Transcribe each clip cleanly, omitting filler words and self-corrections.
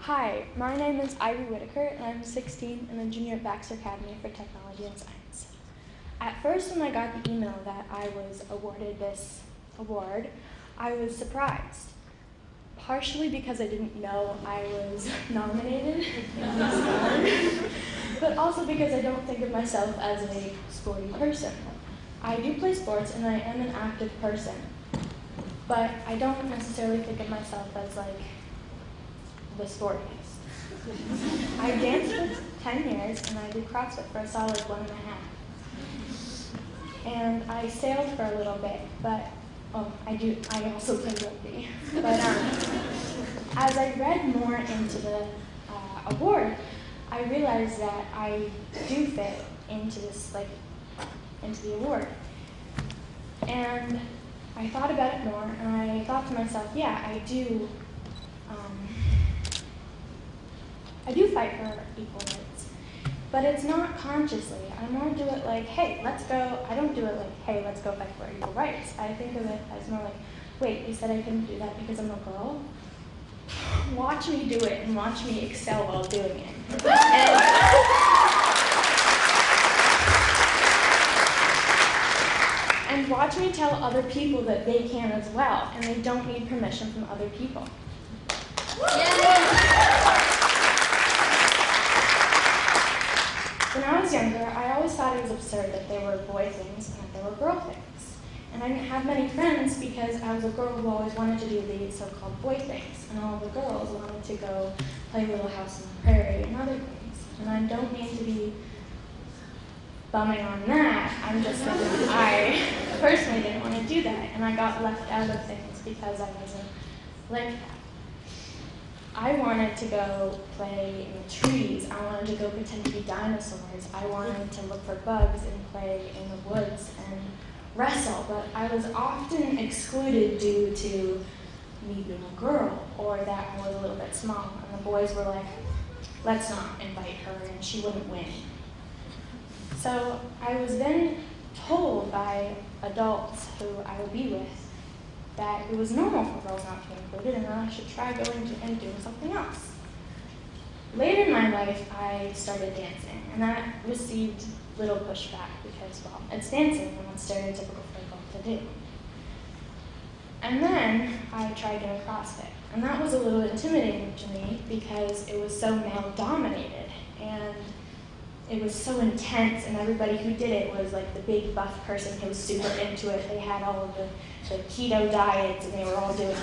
Hi, my name is Whittaker, and I'm 16 and a junior at Baxter Academy for Technology and Science. At first, when I got the email that I was awarded this award, I was surprised. Partially because I didn't know I was nominated in this award, but also because I don't think of myself as a sporty person. I do play sports and I am an active person, but I don't necessarily think of myself as like the sportiest. I danced for 10 years and I did CrossFit for a solid 1.5. And I sailed for a little bit, but I also play rugby. But as I read more into the award, I realized that I do fit into into the award. And I thought about it more, and I thought to myself, yeah, I do fight for equal rights, but it's not consciously. I more do it like, hey, let's go. I don't do it like, hey, let's go fight for equal rights. I think of it as more like, wait, you said I couldn't do that because I'm a girl? Watch me do it and watch me excel while doing it. And watch me tell other people that they can as well, and they don't need permission from other people. When I was younger, I always thought it was absurd that there were boy things and that there were girl things. And I didn't have many friends because I was a girl who always wanted to do the so-called boy things, and all the girls wanted to go play Little House on the Prairie and other things. And I don't mean to be bumming on that. I'm just saying I personally didn't want to do that, and I got left out of things because I wasn't like that. I wanted to go play in the trees. I wanted to go pretend to be dinosaurs. I wanted to look for bugs and play in the woods and wrestle, but I was often excluded due to me being a girl or that I was a little bit small. And the boys were like, let's not invite her and she wouldn't win. So I was then told by adults who I would be with that it was normal for girls not to be included and that I should try going to and doing something else. Later in my life, I started dancing, and that received little pushback because, well, it's dancing and it's stereotypical for a girl to do. And then I tried doing CrossFit, and that was a little intimidating to me because it was so male-dominated, and it was so intense, and everybody who did it was like the big buff person who was super into it. They had all of the keto diets, and they were all doing it.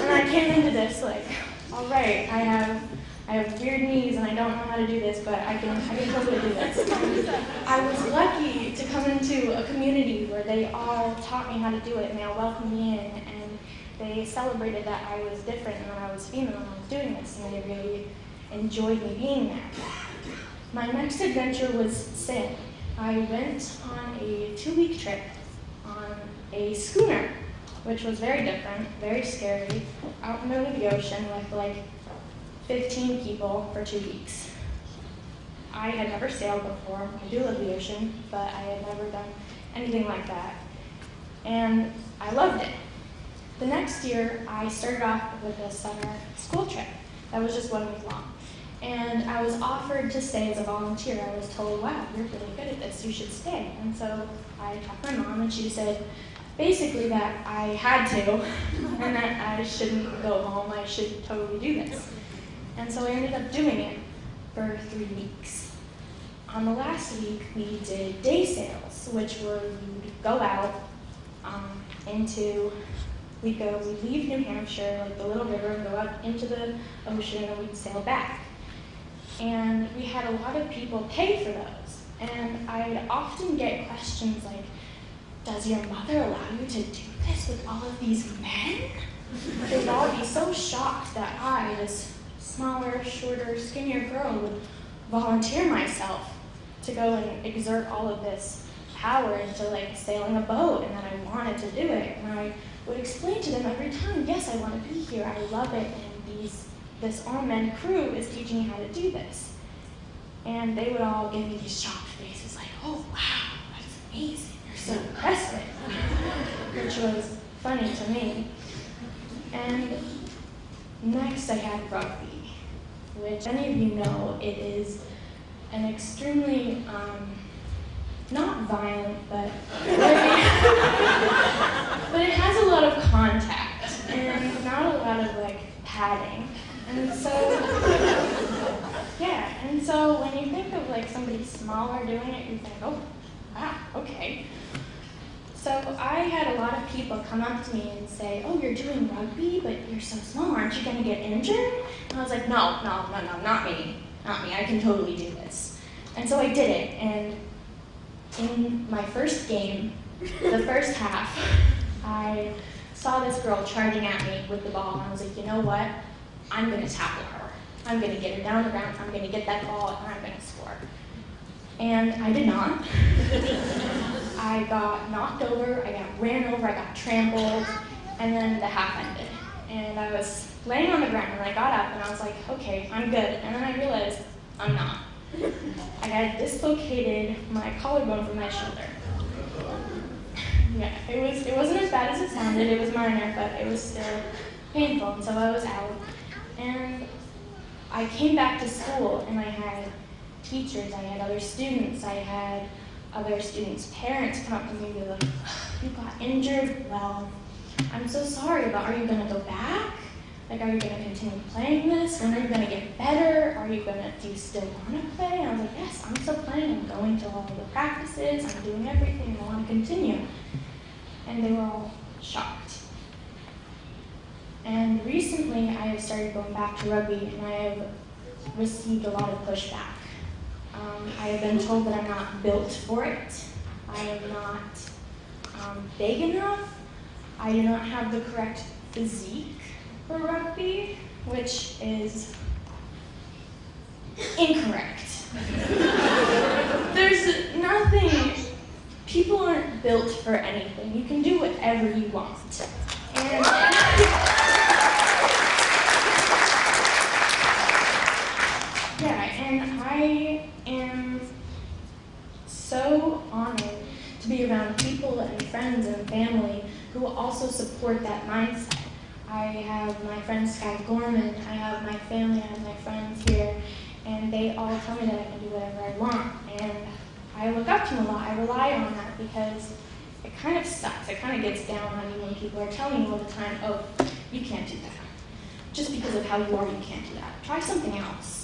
And I came into this like, all right, I have weird knees, and I don't know how to do this, but I can totally do this. I was lucky to come into a community where they all taught me how to do it, and they all welcomed me in, and they celebrated that I was different and that I was female and I was doing this, and they really enjoyed me being there. My next adventure was sailing. I went on a 2-week trip on a schooner, which was very different, very scary, out in the middle of the ocean with like 15 people for 2 weeks. I had never sailed before. I do love the ocean, but I had never done anything like that. And I loved it. The next year, I started off with a summer school trip that was just 1 week long. And I was offered to stay as a volunteer. I was told, wow, you're really good at this, you should stay. And so I talked to my mom, and she said basically that I had to, and that I shouldn't go home, I should totally do this. And so I ended up doing it for 3 weeks. On the last week, we did day sails, which were you'd go out we'd leave New Hampshire, like the little river, and go out into the ocean, and we'd sail back. And we had a lot of people pay for those. And I'd often get questions like, does your mother allow you to do this with all of these men? They'd all be so shocked that I, this smaller, shorter, skinnier girl, would volunteer myself to go and exert all of this power into like sailing a boat, and that I wanted to do it. And I would explain to them every time, yes, I want to be here, I love it, and this all-men crew is teaching me how to do this. And they would all give me these shocked faces like, oh, wow, that's amazing, you're so impressive, which was funny to me. And next I had rugby, which many of you know it is an extremely, not violent, but but it has a lot of contact and not a lot of like padding. And so, yeah, and so when you think of like somebody smaller doing it, you think, oh, wow, okay. So I had a lot of people come up to me and say, oh, you're doing rugby, but you're so small, aren't you gonna get injured? And I was like, no, not me, I can totally do this. And so I did it, and in my first game, the first half, I saw this girl charging at me with the ball, and I was like, you know what? I'm gonna tackle her. I'm gonna get her down the ground, I'm gonna get that ball, and I'm gonna score. And I did not. I got knocked over, I got ran over, I got trampled, and then the half ended. And I was laying on the ground, and I got up, and I was like, okay, I'm good. And then I realized, I'm not. I had dislocated my collarbone from my shoulder. Yeah, it wasn't as bad as it sounded, it was minor, but it was still painful, and so I was out. And I came back to school, and I had teachers, I had other students, I had other students' parents come up to me and be like, you got injured? Well, I'm so sorry, but are you gonna go back? Like, are you gonna continue playing this? When are you gonna get better? Do you still wanna play? And I was like, yes, I'm still playing, I'm going to all the practices, I'm doing everything, and I wanna continue. And they were all shocked. And recently, I have started going back to rugby, and I have received a lot of pushback. I have been told that I'm not built for it. I am not big enough. I do not have the correct physique for rugby, which is incorrect. There's nothing, people aren't built for anything. You can do whatever you want. And I am so honored to be around people and friends and family who will also support that mindset. I have my friend Sky Gorman, I have my family, I have my friends here, and they all tell me that I can do whatever I want. And I look up to them a lot, I rely on that because it kind of sucks, it kind of gets down on you when people are telling you all the time, oh, you can't do that. Just because of how you are, you can't do that. Try something else.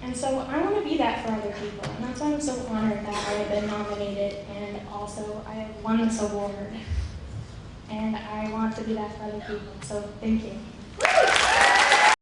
And so I want to be that for other people, and that's why I'm so honored that I have been nominated, and also I have won this award. And I want to be that for other people, so thank you.